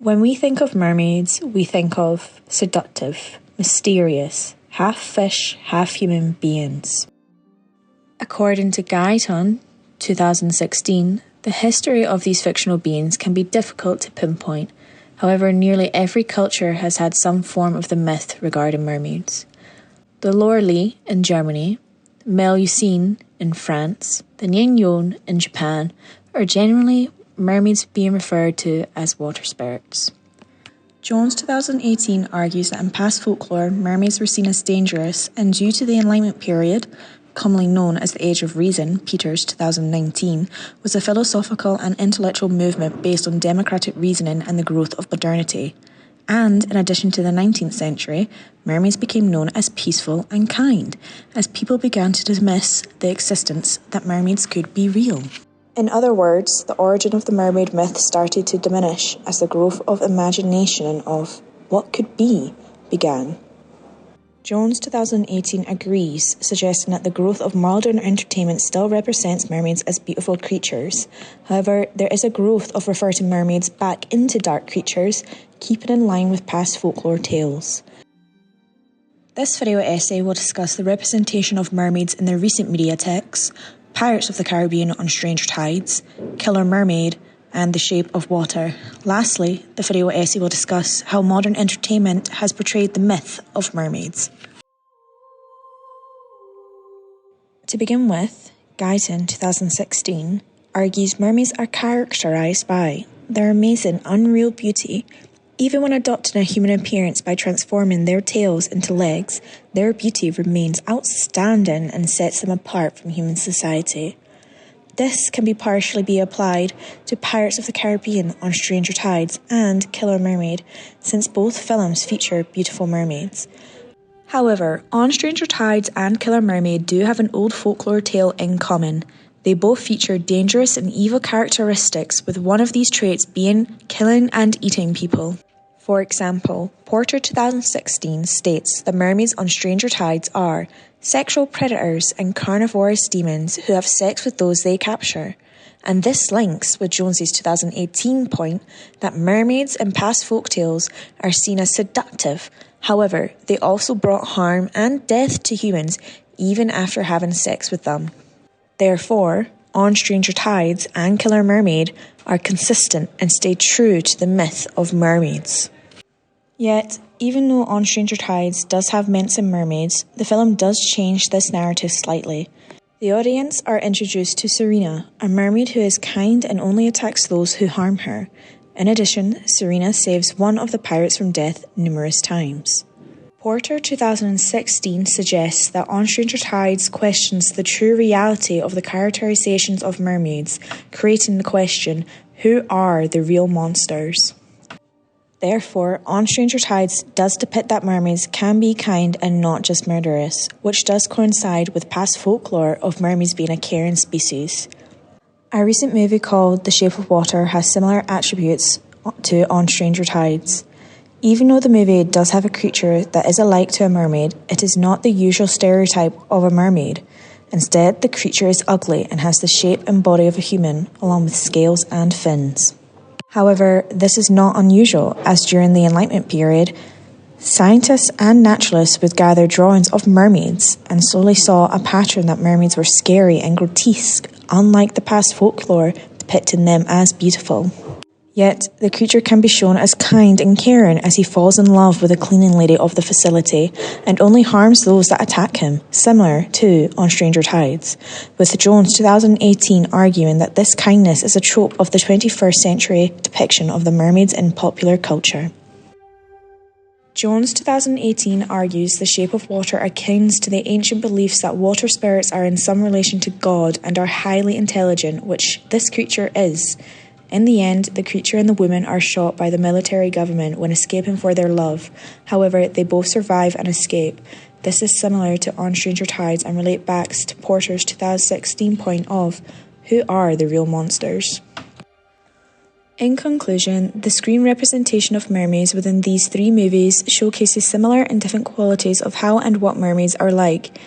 When we think of mermaids, we think of seductive, mysterious, half fish, half human beings. According to Guyton, 2016, the history of these fictional beings can be difficult to pinpoint. However, nearly every culture has had some form of the myth regarding mermaids. The Lorelei in Germany, Melusine in France, the Nyeon in Japan are generally mermaids being referred to as water spirits. Jones 2018 argues that in past folklore, mermaids were seen as dangerous, and due to the Enlightenment period, commonly known as the Age of Reason, Peters 2019, was a philosophical and intellectual movement based on democratic reasoning and the growth of modernity. And, in addition to the 19th century, mermaids became known as peaceful and kind, as people began to dismiss the existence that mermaids could be real. In other words, the origin of the mermaid myth started to diminish as the growth of imagination of what could be began. Jones 2018 agrees, suggesting that the growth of modern entertainment still represents mermaids as beautiful creatures. However, there is a growth of referring to mermaids back into dark creatures, keeping in line with past folklore tales. This video essay will discuss the representation of mermaids in the recent media texts, Pirates of the Caribbean on Stranger Tides, Killer Mermaid, and The Shape of Water. Lastly, the video essay will discuss how modern entertainment has portrayed the myth of mermaids. To begin with, Guyton 2016 argues mermaids are characterised by their amazing, unreal beauty. Even when adopting a human appearance by transforming their tails into legs, their beauty remains outstanding and sets them apart from human society. This can be partially applied to Pirates of the Caribbean on Stranger Tides and Killer Mermaid, since both films feature beautiful mermaids. However, On Stranger Tides and Killer Mermaid do have an old folklore tale in common. They both feature dangerous and evil characteristics, with one of these traits being killing and eating people. For example, Porter 2016 states that mermaids on Stranger Tides are sexual predators and carnivorous demons who have sex with those they capture. And this links with Jones's 2018 point that mermaids in past folktales are seen as seductive. However, they also brought harm and death to humans even after having sex with them. Therefore, On Stranger Tides and Killer Mermaid are consistent and stay true to the myth of mermaids. Yet, even though On Stranger Tides does have mention mermaids, the film does change this narrative slightly. The audience are introduced to Serena, a mermaid who is kind and only attacks those who harm her. In addition, Serena saves one of the pirates from death numerous times. Porter 2016 suggests that On Stranger Tides questions the true reality of the characterizations of mermaids, creating the question, who are the real monsters? Therefore, On Stranger Tides does depict that mermaids can be kind and not just murderous, which does coincide with past folklore of mermaids being a caring species. A recent movie called The Shape of Water has similar attributes to On Stranger Tides. Even though the movie does have a creature that is alike to a mermaid, it is not the usual stereotype of a mermaid. Instead, the creature is ugly and has the shape and body of a human, along with scales and fins. However, this is not unusual, as during the Enlightenment period, scientists and naturalists would gather drawings of mermaids and slowly saw a pattern that mermaids were scary and grotesque, unlike the past folklore depicting them as beautiful. Yet, the creature can be shown as kind and caring as he falls in love with the cleaning lady of the facility and only harms those that attack him, similar to On Stranger Tides, with Jones 2018 arguing that this kindness is a trope of the 21st century depiction of the mermaids in popular culture. Jones 2018 argues The Shape of Water akins to the ancient beliefs that water spirits are in some relation to God and are highly intelligent, which this creature is. In the end, the creature and the woman are shot by the military government when escaping for their love. However, they both survive and escape. This is similar to On Stranger Tides and relate back to Porter's 2016 point of, who are the real monsters? In conclusion, the screen representation of mermaids within these three movies showcases similar and different qualities of how and what mermaids are like.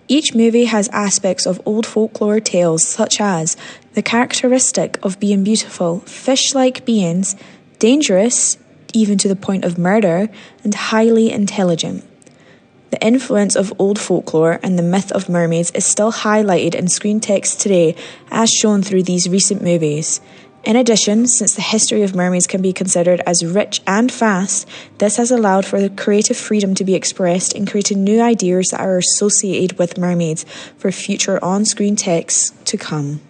Each movie has aspects of old folklore tales such as the characteristic of being beautiful, fish-like beings, dangerous, even to the point of murder, and highly intelligent. The influence of old folklore and the myth of mermaids is still highlighted in screen text today, as shown through these recent movies. In addition, since the history of mermaids can be considered as rich and vast, this has allowed for the creative freedom to be expressed in creating new ideas that are associated with mermaids for future on-screen texts to come.